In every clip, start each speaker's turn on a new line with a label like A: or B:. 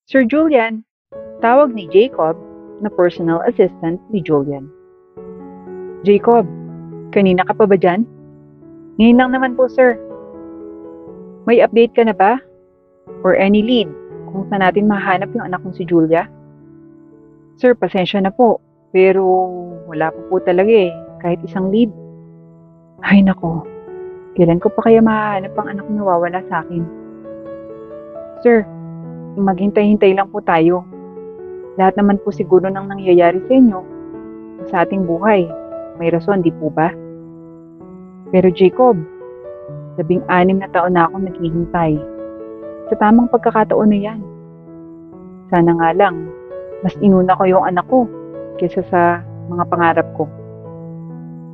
A: Sir Julian, tawag ni Jacob na personal assistant ni Julian. Jacob, kanina ka pa ba dyan? Ngayon lang naman po, sir. May update ka na ba? Or any lead kung saan natin mahanap yung anak kong si Julia? Sir, pasensya na po. Pero wala po talaga kahit isang lead. Ay nako, kailan ko pa kaya mahanap ang anak na nawawala sa akin? Sir, maghintay-hintay lang po tayo. Lahat naman po siguro ng nangyayari sa inyo, sa ating buhay, may rason, di po ba? Pero Jacob, 16 na taon na akong naghihintay. Sa tamang pagkakataon na yan. Sana nga lang, mas inuna ko yung anak ko kaysa sa mga pangarap ko.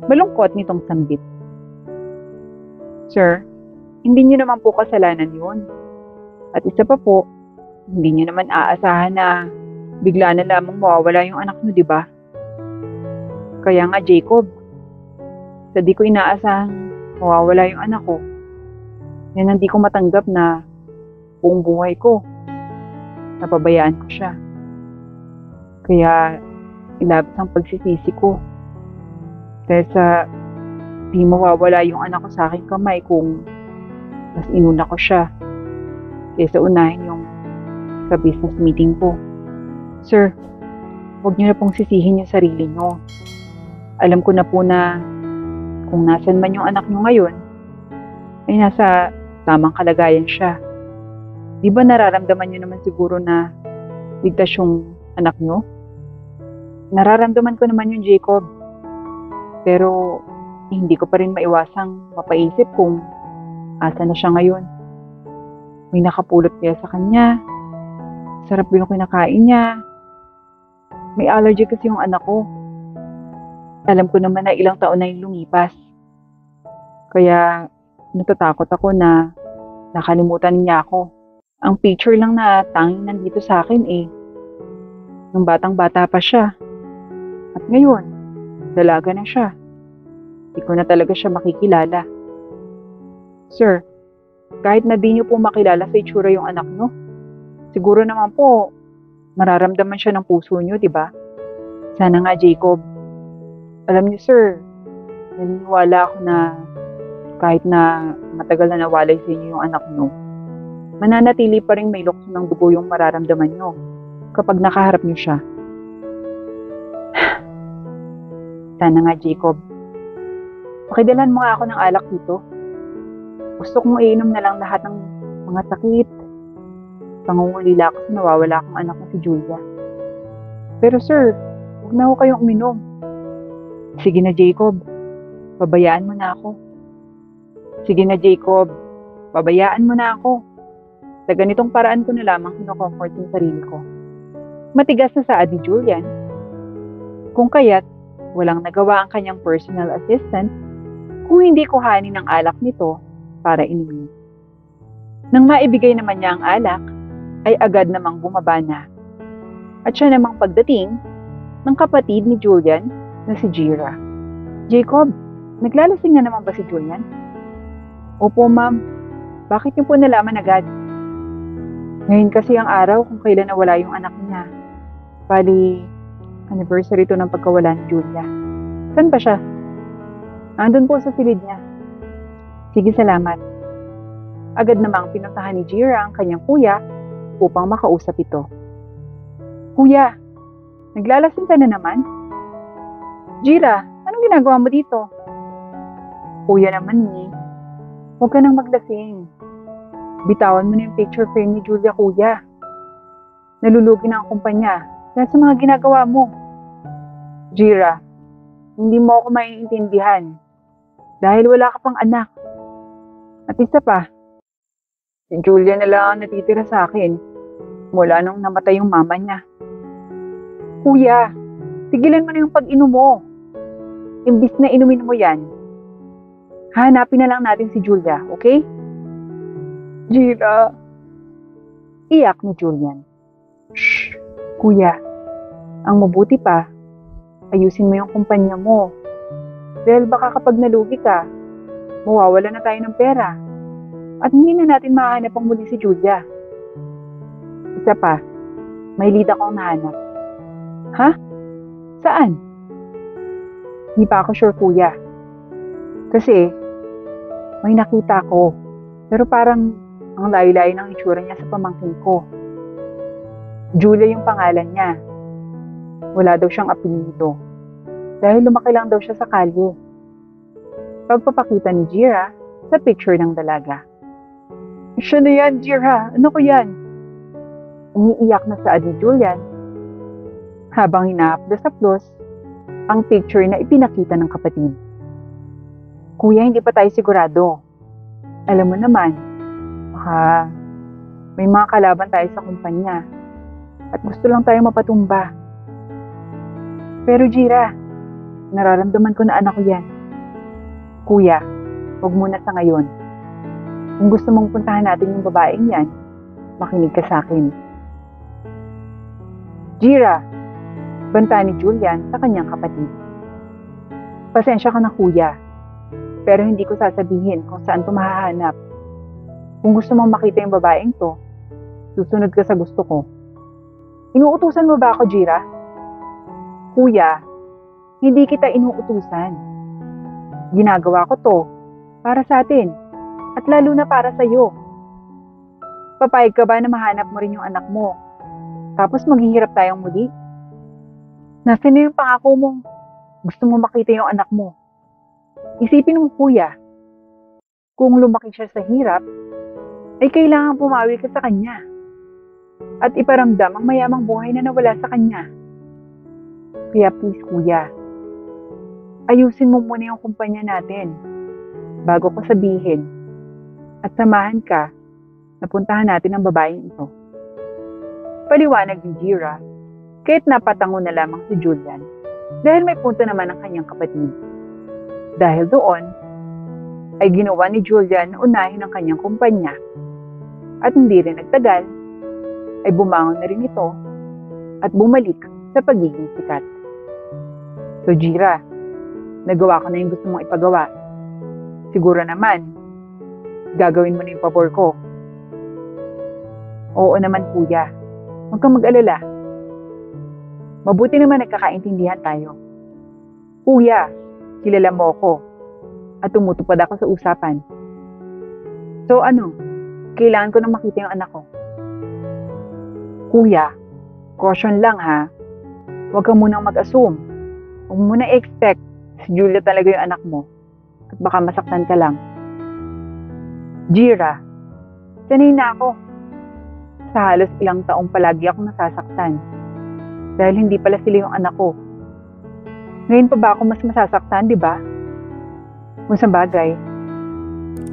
A: Malungkot nitong sambit. Sir, hindi niyo naman po kasalanan yun. At isa pa po, hindi niyo naman aasahan na bigla na lamang mawawala yung anak niyo, di ba? Kaya nga Jacob, sa di ko inaasahang mawawala yung anak ko, yan ang di ko matanggap na buong buhay ko, napabayaan ko siya. Kaya ilabas ang pagsisisi ko. Dahil sa di mawawala yung anak ko sa aking kamay kung mas inuna ko siya kaysa unahin yung sa business meeting ko. Sir, huwag niyo na pong sisihin yung sarili niyo. Alam ko na po na kung nasan man yung anak niyo ngayon, ay nasa tamang kalagayan siya. Di ba nararamdaman niyo naman siguro na ligtas yung anak niyo? Nararamdaman ko naman yung Jacob. Pero hindi ko pa rin maiwasang mapaisip kung asa na siya ngayon. May nakapulot kaya sa kanya. Sarap yung kinakain niya. May allergy kasi yung anak ko. Alam ko naman na ilang taon na yung lumipas. Kaya natatakot ako na nakalimutan niya ako. Ang picture lang na tanging nandito sa akin nung batang-bata pa siya. At ngayon, dalaga na siya. Hindi ko na talaga siya makikilala. Sir, kahit na di niyo po makilala sa itsura yung anak niyo, siguro naman po, mararamdaman siya ng puso niyo, di ba? Sana nga, Jacob. Alam niyo, sir, naniniwala ako na kahit na matagal na nawalay sa inyo yung anak niyo, mananatili pa rin may lukso ng dugo yung mararamdaman niyo kapag nakaharap niyo siya. Sana nga, Jacob. Pakidalan mo nga ako ng alak dito. Gusto kong iinom na lang lahat ng mga sakit. Pangungulila ako sa nawawala akong anak na si Julia. Pero sir, huwag na ako kayong uminom. Sige na Jacob, pabayaan mo na ako. Sige na Jacob, pabayaan mo na ako. Sa ganitong paraan ko na lamang kino-comfort yung sarili ko. Matigas na saad ni Julian. Kung kaya't, walang nagawa ang kanyang personal assistant kung hindi kuhanin ang alak nito para inumin. Nang maibigay naman niya ang alak, ay agad namang bumaba na. At siya namang pagdating ng kapatid ni Julian na si Jira. Jacob, naglalasing na naman ba si Julian? Opo ma'am, bakit niyo po nalaman agad? Ngayon kasi ang araw kung kailan nawala yung anak niya. Bali, anniversary to ng pagkawala ni Julia. Saan ba siya? Andun po sa silid niya. Sige, salamat. Agad namang pinuntahan ni Jira ang kanyang kuya upang makausap ito. Kuya, naglalasing ka na naman? Jira, anong ginagawa mo dito? Kuya naman huwag ka nang maglasing. Bitawan mo na yung picture frame ni Julia, kuya. Nalulugi na ang kumpanya dahil sa mga ginagawa mo. Jira, hindi mo ako maiintindihan dahil wala ka pang anak. At isa pa, si Julia na lang ang natitira sa akin mula nung namatay yung mama niya. Kuya, tigilan mo na yung pag-inom mo. Imbis na inumin mo yan, hanapin na lang natin si Julia, okay? Jira, iyak ni Julian. Shh, kuya, ang mabuti pa, ayusin mo yung kumpanya mo. Dahil baka kapag nalugi ka, mawawala na tayo ng pera. At hindi na natin mahanap ang muli si Julia. Isa pa, May lead akong nahanap. Ha? Saan? Di pa ako sure, kuya. Kasi, may nakita ko. Pero parang ang layo-layo ng itsura niya sa pamangkin ko. Julia yung pangalan niya. Wala daw siyang apelyido. Dahil lumaki lang daw siya sa kalye. Pagpapakita ni Jira sa picture ng dalaga. Siya na yan, Jira. Ano ko yan? Umiiyak na saad ni Julian habang hinaaplos-aplos ang picture na ipinakita ng kapatid. Kuya, hindi pa tayo sigurado. Alam mo naman, baka may mga kalaban tayo sa kumpanya at gusto lang tayo mapatumba. Pero Jira, nararamdaman ko na anak ko yan. Kuya, huwag muna sa ngayon. Kung gusto mong puntahan natin yung babaeng yan, makinig ka sa akin. Jira, banta ni Julian sa kanyang kapatid. Pasensya ka na kuya, pero hindi ko sasabihin kung saan ito mahahanap. Kung gusto mong makita yung babaeng to, susunod ka sa gusto ko. Inuutusan mo ba ako, Jira? Kuya, hindi kita inuutusan. Ginagawa ko to para sa atin at lalo na para sa iyo. Papayag ka ba na mahanap mo rin yung anak mo? Tapos maghihirap tayong muli? Nasaan na yung pangako mo? Gusto mo makita yung anak mo? Isipin mo kuya, kung lumaki siya sa hirap, ay kailangan pumawi ka sa kanya at iparamdam ang mayamang buhay na nawala sa kanya. Kaya please kuya, ayusin mo muna yung kumpanya natin bago ko sabihin at samahan ka na puntahan natin ang babaeng ito. Paliwanag ni Jira kahit napatango na lamang si Julian dahil may punto naman ang kanyang kapatid. Dahil doon ay ginawa ni Julian na unahin ang kanyang kumpanya at hindi rin nagtagal ay bumangon na rin ito at bumalik sa pagiging sikat. So Jira, nagawa ko na yung gusto mong ipagawa. Siguro naman, gagawin mo na yung pabor ko. Oo naman kuya, huwag kang mag-alala. Mabuti naman nagkakaintindihan tayo. Kuya, kilala mo ako at tumutupad ako sa usapan. So ano, kailangan ko nang makita yung anak ko. Kuya, caution lang ha. Huwag kang munang mag-assume. Huwag mo na expect si Julia talaga yung anak mo at baka masaktan ka lang. Jira, sanay na ako. Sa halos ilang taong palagi ako nasasaktan dahil hindi pala sila yung anak ko. Ngayon pa ba ako mas masasaktan, di ba? Kung sa bagay.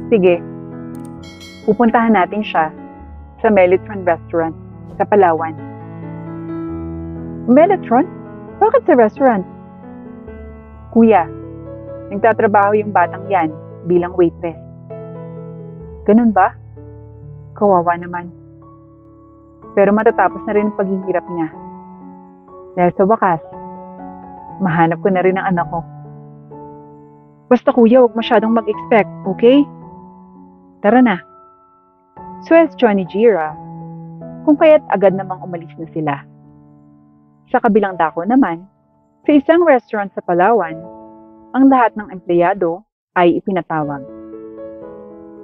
A: Sige, pupuntahan natin siya sa Melitron Restaurant sa Palawan. Melitron? Bakit sa restaurant? Kuya, nagtatrabaho yung batang yan bilang waitress. Ganun ba? Kawawa naman. Pero matatapos na rin ang paghihirap niya. Dahil sa wakas, mahanap ko na rin ang anak ko. Basta kuya, huwag masyadong mag-expect, okay? Tara na. Suwestyon ni Jira kung kaya't agad namang umalis na sila. Sa kabilang dako naman, sa isang restaurant sa Palawan, ang lahat ng empleyado ay ipinatawag.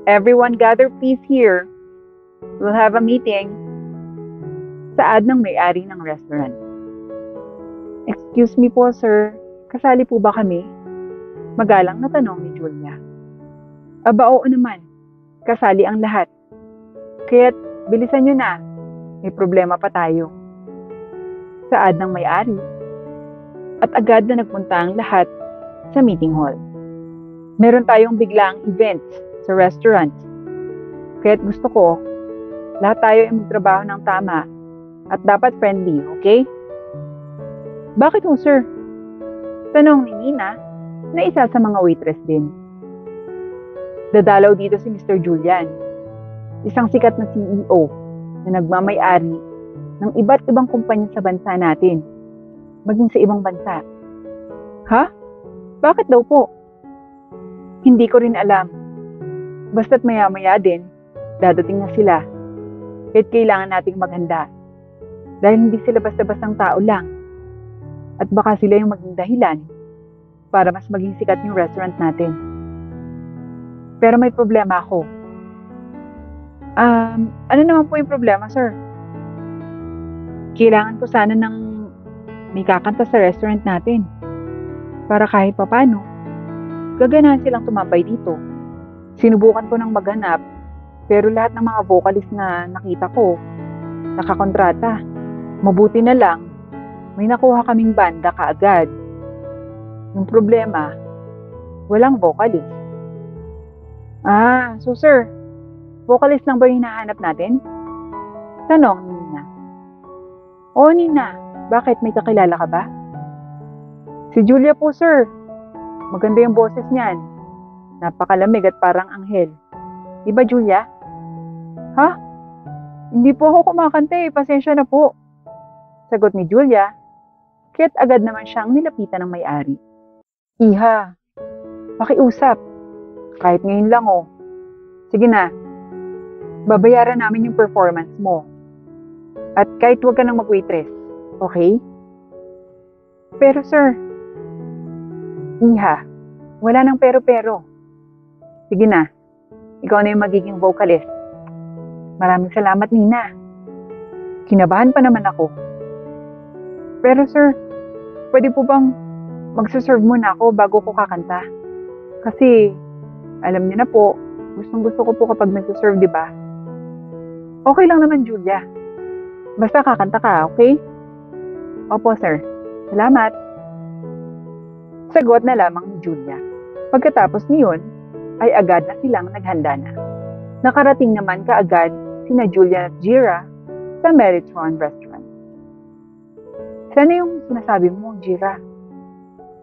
A: Everyone gather please here. We'll have a meeting. Saad ng may-ari ng restaurant. Excuse me po sir, kasali po ba kami? Magalang na tanong ni Julia. Aba oo naman, kasali ang lahat. Kaya't bilisan nyo na, may problema pa tayo. Saad ng may-ari. At agad na nagpunta ang lahat sa meeting hall. Meron tayong biglaang events sa restaurant. Kaya't gusto ko, lahat tayo ay magtrabaho ng tama at dapat friendly, okay? Bakit ho, sir? Tanong ni Nina na isa sa mga waitress din. Dadalaw dito si Mr. Julian, isang sikat na CEO na nagmamay-ari ng iba't ibang kumpanya sa bansa natin, maging sa ibang bansa. Ha? Bakit daw po? Hindi ko rin alam. Basta't maya-maya din, dadating na sila. Kahit kailangan nating maghanda. Dahil hindi sila basta-bastang tao lang. At baka sila yung maging dahilan para mas maging sikat yung restaurant natin. Pero may problema ako. Ano naman po yung problema, sir? Kailangan ko sana ng may kakanta sa restaurant natin. Para kahit papano, gaganahan silang tumambay dito. Sinubukan ko ng maghanap, pero lahat ng mga vocalist na nakita ko, nakakontrata. Mabuti na lang, may nakuha kaming banda kaagad. Yung problema, walang vocalist. So sir, vocalist lang ba yung hinahanap natin? Tanong ni Nina. Oo, Nina. Bakit? May kakilala ka ba? Si Julia po, sir. Maganda yung boses niyan. Napakalamig at parang anghel. Di ba, Julia? Ha? Hindi po ako kumakanta eh. Pasensya na po. Sagot ni Julia, kaya't agad naman siyang nilapitan ng may-ari. Iha, pakiusap. Kahit ngayon lang oh. Sige na. Babayaran namin yung performance mo. At kahit huwag ka nang mag-waitress. Okay? Pero sir, Iha, wala nang pero-pero. Sige na, ikaw na yung magiging vocalist. Maraming salamat, Nina. Kinabahan pa naman ako. Pero sir, pwede po bang magsaserve muna ako bago ko kakanta? Kasi, alam niyo na po, gustong-gusto ko po kapag nagsaserve, di ba? Okay lang naman, Julia. Basta kakanta ka, okay? Opo, sir. Salamat. Sagot na lamang ni Julia. Pagkatapos niyon, ay agad na silang naghanda na. Nakarating naman kaagad sina Julia at Jira sa Meritron Restaurant. Sana yung sinasabi mo, Jira?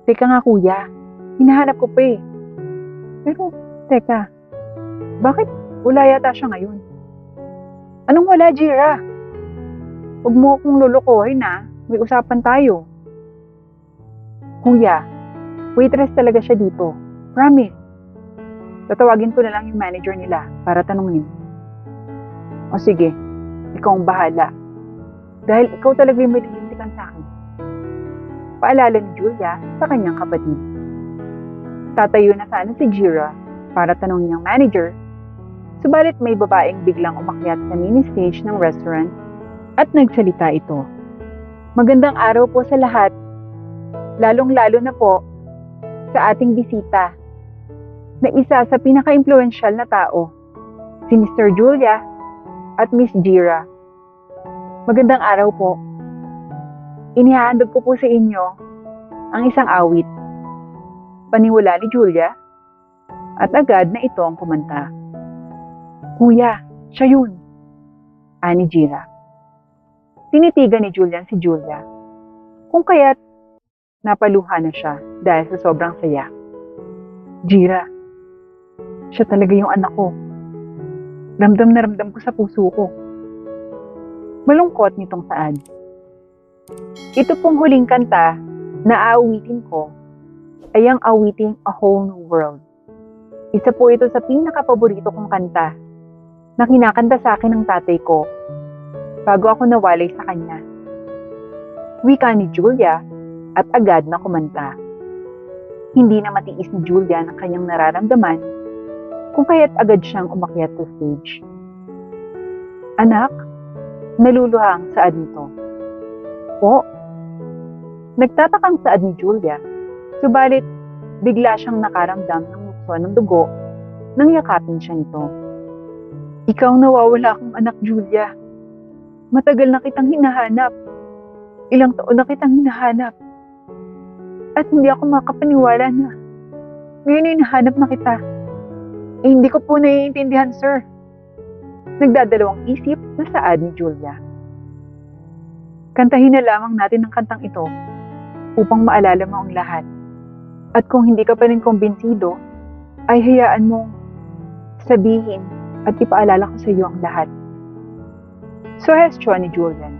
A: Teka nga kuya, hinahanap ko pa eh. Pero, teka, bakit wala yata siya ngayon? Anong wala, Jira? Huwag mo akong lulukohin na, may usapan tayo. Kuya, waitress talaga siya dito. Promise. Tatawagin ko na lang yung manager nila para tanungin. O sige, ikaw ang bahala. Dahil ikaw talaga yung may lilintikan sa akin. Paalala ni Julia sa kanyang kapatid. Tatayo na sana si Jira para tanungin ang manager, subalit may babaeng biglang umakyat sa mini stage ng restaurant at nagsalita ito. Magandang araw po sa lahat, lalong-lalo na po sa ating bisita na isa sa pinaka-impluensyal na tao, si Mr. Julia at Miss Jira. Magandang araw po. Inihahandog ko po sa inyo ang isang awit. Paniwala ni Julia at agad na ito ang kumanta. Kuya, siya yun. Ani Jira. Tinitigan ni Julian si Julia. Kung kaya't napaluha na siya dahil sa sobrang saya. Jira, siya talaga yung anak ko. Ramdam na ramdam ko sa puso ko. Malungkot nitong saad. Ito pong huling kanta na aawitin ko ay ang awiting A Whole New World. Isa po ito sa pinaka-paborito kong kanta na kinakanta sa akin ng tatay ko bago ako nawalay sa kanya. Wika ni Julia at agad na kumanta. Hindi na matiis ni Julia ng kanyang nararamdaman kung kaya't agad siyang umakyat sa stage. Anak, naluluha ang saad nito. Po, nagtatakang saad ni Julia, subalit bigla siyang nakaramdam ng lukso ng dugo nang yakapin siya nito. Ikaw nawawala akong anak, Julia. Matagal na kitang hinahanap. Ilang taon na kitang hinahanap. At hindi ako makapaniwala na ngayon ay nahanap na kita. Hindi ko po naiintindihan, sir. Nagdadalawang isip na saad ni Julia. Kantahin na lamang natin ang kantang ito upang maalala mo ang lahat. At kung hindi ka pa rin kumbinsido, ay hayaan mong sabihin at ipaalala ko sa iyo ang lahat. Suhestyon ni Julian.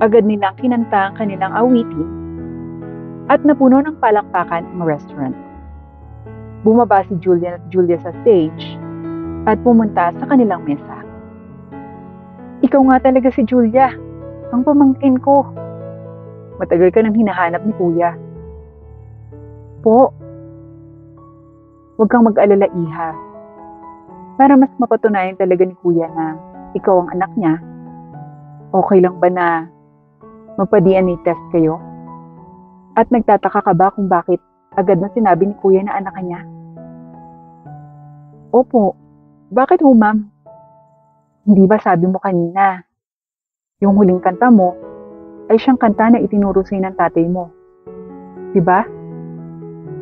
A: Agad nilang kinanta ang kanilang awitin at napuno ng palakpakan ang restaurant. Bumaba si Julian at Julia sa stage at pumunta sa kanilang mesa. Ikaw nga talaga si Julia. Ang pamangkin ko. Matagal ka nang hinahanap ni kuya. Po, huwag kang mag-alala, Iha. Para mas mapatunayan talaga ni kuya na ikaw ang anak niya, okay lang ba na magpa-DNA test kayo? At nagtataka ka ba kung bakit agad na sinabi ni kuya na anak niya? Opo. Bakit ho, ma'am? Hindi ba sabi mo kanina, yung huling kanta mo ay siyang kanta na itinuro sa'yo ng tatay mo? Diba?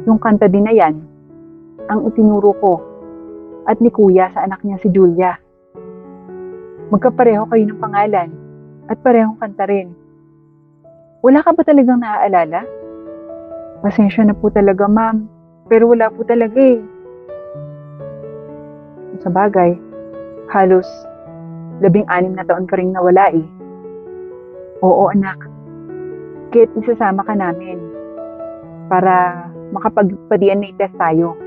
A: Yung kanta din na yan, ang itinuro ko at ni kuya sa anak niya si Julia. Magkapareho kayo ng pangalan at parehong kanta rin. Wala ka ba talagang naaalala? Pasensya na po talaga, ma'am. Pero wala po talaga eh. Sa bagay, halos 16 na taon ka rin nawala eh. Oo, anak. Kaya't isasama ka namin para makapagpa-DNA test tayo.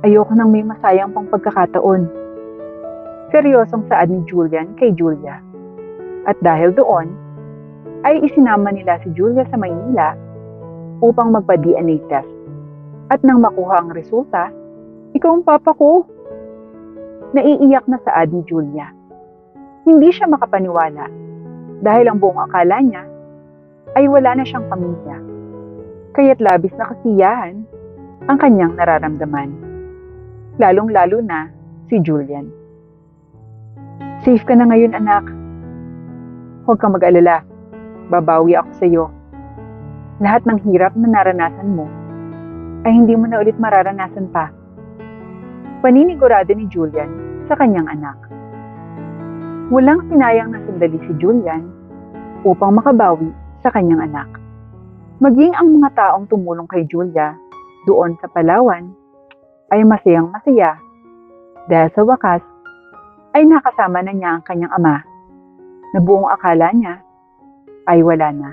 A: Ayoko nang may masayang pang pagkakataon. Seryosong saad ni Julian kay Julia. At dahil doon, ay isinama nila si Julia sa Maynila upang magpa-DNA test. At nang makuha ang resulta, ikaw ang papa ko. Naiiyak na saad ni Julia. Hindi siya makapaniwala dahil ang buong akala niya ay wala na siyang pamilya. Kaya't labis na kasiyahan ang kanyang nararamdaman. Lalong-lalo na si Julian. Safe ka na ngayon, anak. Huwag kang mag-alala. Babawi ako sa iyo. Lahat ng hirap na naranasan mo ay hindi mo na ulit mararanasan pa. Paninigurado ni Julian sa kanyang anak. Walang sinayang na sandali si Julian upang makabawi sa kanyang anak. Maging ang mga taong tumulong kay Julia doon sa Palawan ay masayang masaya dahil sa wakas ay nakasama na niya ang kanyang ama na buong akala niya ay wala na.